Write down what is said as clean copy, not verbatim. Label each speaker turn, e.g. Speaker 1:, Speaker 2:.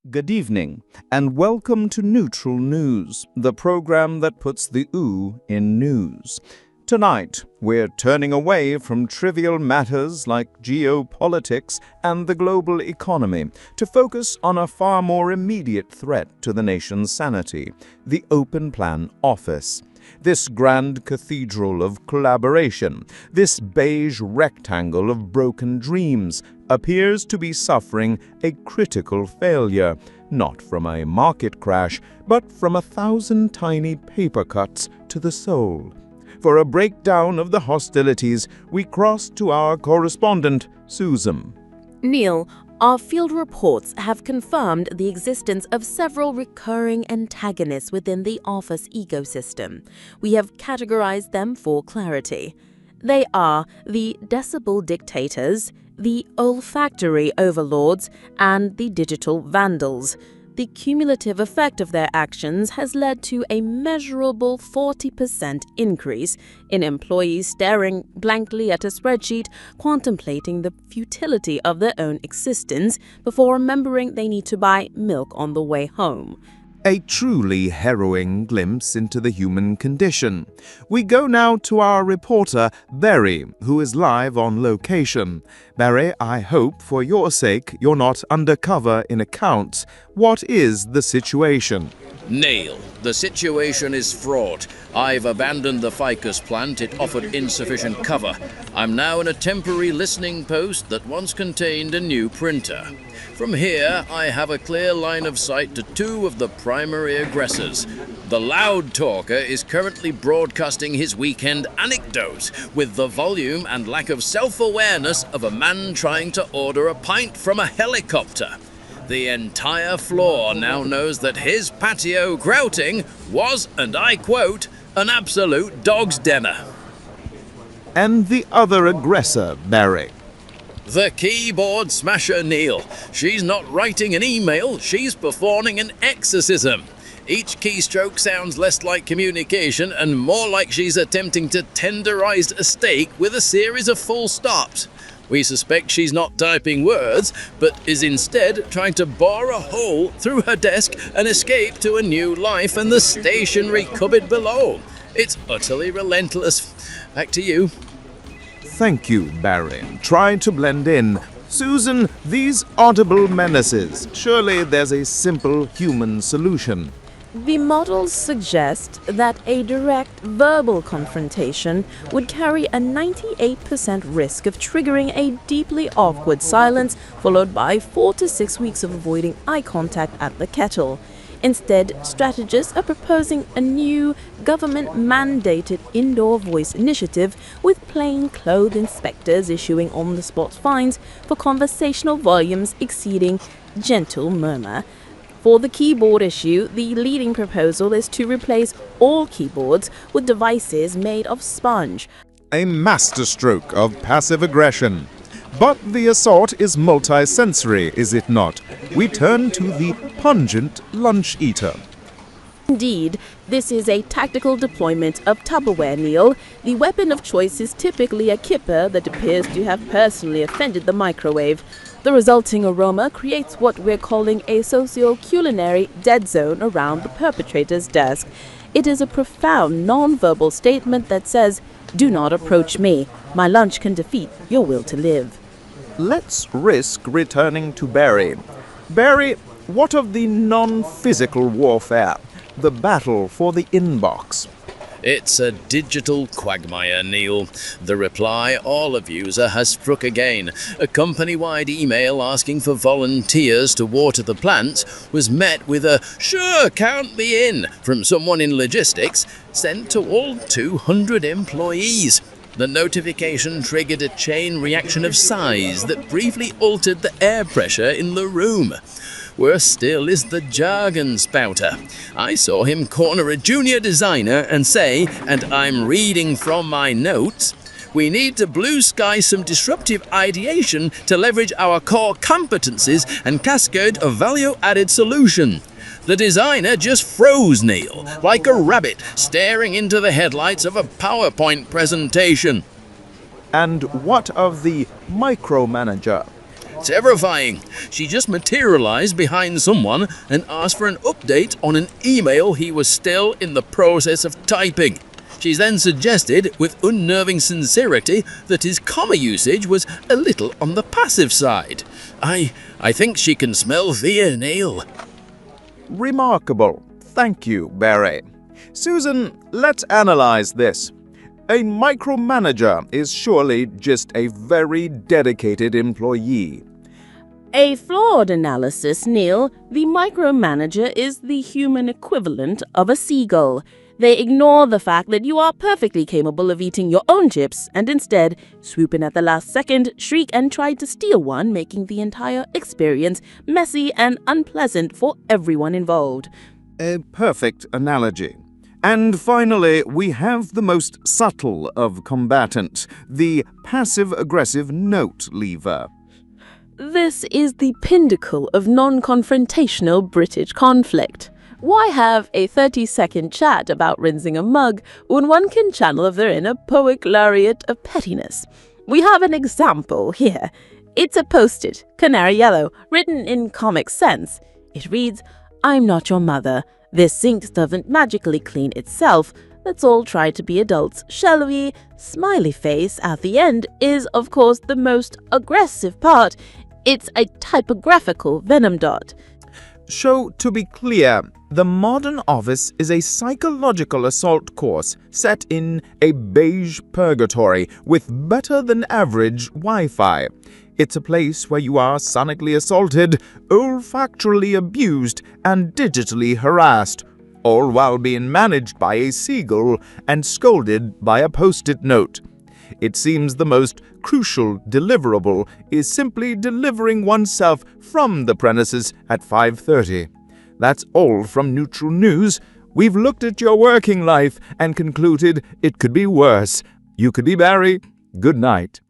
Speaker 1: Good evening, and welcome to Neutral News, the program that puts the ooh in news. Tonight, we're turning away from trivial matters like geopolitics and the global economy to focus on a far more immediate threat to the nation's sanity, the Open Plan Office. This grand cathedral of collaboration, this beige rectangle of broken dreams, appears to be suffering a critical failure, not from a market crash, but from 1,000 tiny paper cuts to the soul. For a breakdown of the hostilities, we cross to our correspondent, Susan.
Speaker 2: Neil, our field reports have confirmed the existence of several recurring antagonists within the office ecosystem. We have categorized them for clarity. They are the decibel dictators, the olfactory overlords, and the digital vandals. The cumulative effect of their actions has led to a measurable 40% increase in employees staring blankly at a spreadsheet, contemplating the futility of their own existence before remembering they need to buy milk on the way home.
Speaker 1: A truly harrowing glimpse into the human condition. We go now to our reporter, Barry, who is live on location. Barry, I hope for your sake you're not undercover in accounts. What is the situation?
Speaker 3: Neil, the situation is fraught. I've abandoned the ficus plant. It offered insufficient cover. I'm now in a temporary listening post that once contained a new printer. From here, I have a clear line of sight to two of the primary aggressors. The loud talker is currently broadcasting his weekend anecdote with the volume and lack of self-awareness of a man trying to order a pint from a helicopter. The entire floor now knows that his patio grouting was, and I quote, an absolute dog's dinner.
Speaker 1: And the other aggressor, Barry.
Speaker 3: The keyboard smasher, Neil. She's not writing an email, she's performing an exorcism. Each keystroke sounds less like communication and more like she's attempting to tenderize a steak with a series of full stops. We suspect she's not typing words, but is instead trying to bore a hole through her desk and escape to a new life and the stationery cupboard below. It's utterly relentless. Back to you.
Speaker 1: Thank you, Barry. Try to blend in. Susan, these audible menaces. Surely there's a simple human solution.
Speaker 2: The models suggest that a direct verbal confrontation would carry a 98% risk of triggering a deeply awkward silence, followed by 4 to 6 weeks of avoiding eye contact at the kettle. Instead, strategists are proposing a new government-mandated indoor voice initiative with plain-clothes inspectors issuing on-the-spot fines for conversational volumes exceeding gentle murmur. For the keyboard issue, the leading proposal is to replace all keyboards with devices made of sponge.
Speaker 1: A masterstroke of passive aggression. But the assault is multi-sensory, is it not? We turn to the Pungent lunch eater.
Speaker 2: Indeed, this is a tactical deployment of Tupperware, Neil. The weapon of choice is typically a kipper that appears to have personally offended the microwave. The resulting aroma creates what we're calling a socio-culinary dead zone around the perpetrator's desk. It is a profound non-verbal statement that says, "Do not approach me. My lunch can defeat your will to live."
Speaker 1: Let's risk returning to Barry. Barry, what of the non-physical warfare? The battle for the inbox.
Speaker 3: It's a digital quagmire, Neil. The reply all of user has struck again. A company-wide email asking for volunteers to water the plants was met with a "sure, count me in" from someone in logistics, sent to all 200 employees. The notification triggered a chain reaction of sighs that briefly altered the air pressure in the room. Worse still is the jargon spouter. I saw him corner a junior designer and say, and I'm reading from my notes, "We need to blue sky some disruptive ideation to leverage our core competencies and cascade a value-added solution." The designer just froze, Neil, like a rabbit staring into the headlights of a PowerPoint presentation.
Speaker 1: And what of the Micromanager?
Speaker 3: Terrifying. She just materialized behind someone and asked for an update on an email he was still in the process of typing. She then suggested, with unnerving sincerity, that his comma usage was a little on the passive side. I think she can smell fear, Neil.
Speaker 1: Remarkable. Thank you, Barry. Susan, let's analyze this. A micromanager is surely just a very dedicated employee.
Speaker 2: A flawed analysis, Neil. The micromanager is the human equivalent of a seagull. They ignore the fact that you are perfectly capable of eating your own chips and instead swoop in at the last second, shriek and try to steal one, making the entire experience messy and unpleasant for everyone involved.
Speaker 1: A perfect analogy. And finally, we have the most subtle of combatants, the passive-aggressive note leaver.
Speaker 2: This is the pinnacle of non-confrontational British conflict. Why have a 30-second chat about rinsing a mug when one can channel their inner poet laureate of pettiness? We have an example here. It's a post-it, canary yellow, written in Comic Sans. It reads, "I'm not your mother. This sink doesn't magically clean itself. Let's all try to be adults, shall we?" Smiley face at the end is, of course, the most aggressive part. It's a typographical venom dot.
Speaker 1: So, to be clear, the modern office is a psychological assault course set in a beige purgatory with better-than-average Wi-Fi. It's a place where you are sonically assaulted, olfactorily abused, and digitally harassed, all while being managed by a seagull and scolded by a post-it note. It seems the most crucial deliverable is simply delivering oneself from the premises at 5:30. That's all from Neutral News. We've looked at your working life and concluded it could be worse. You could be Barry. Good night.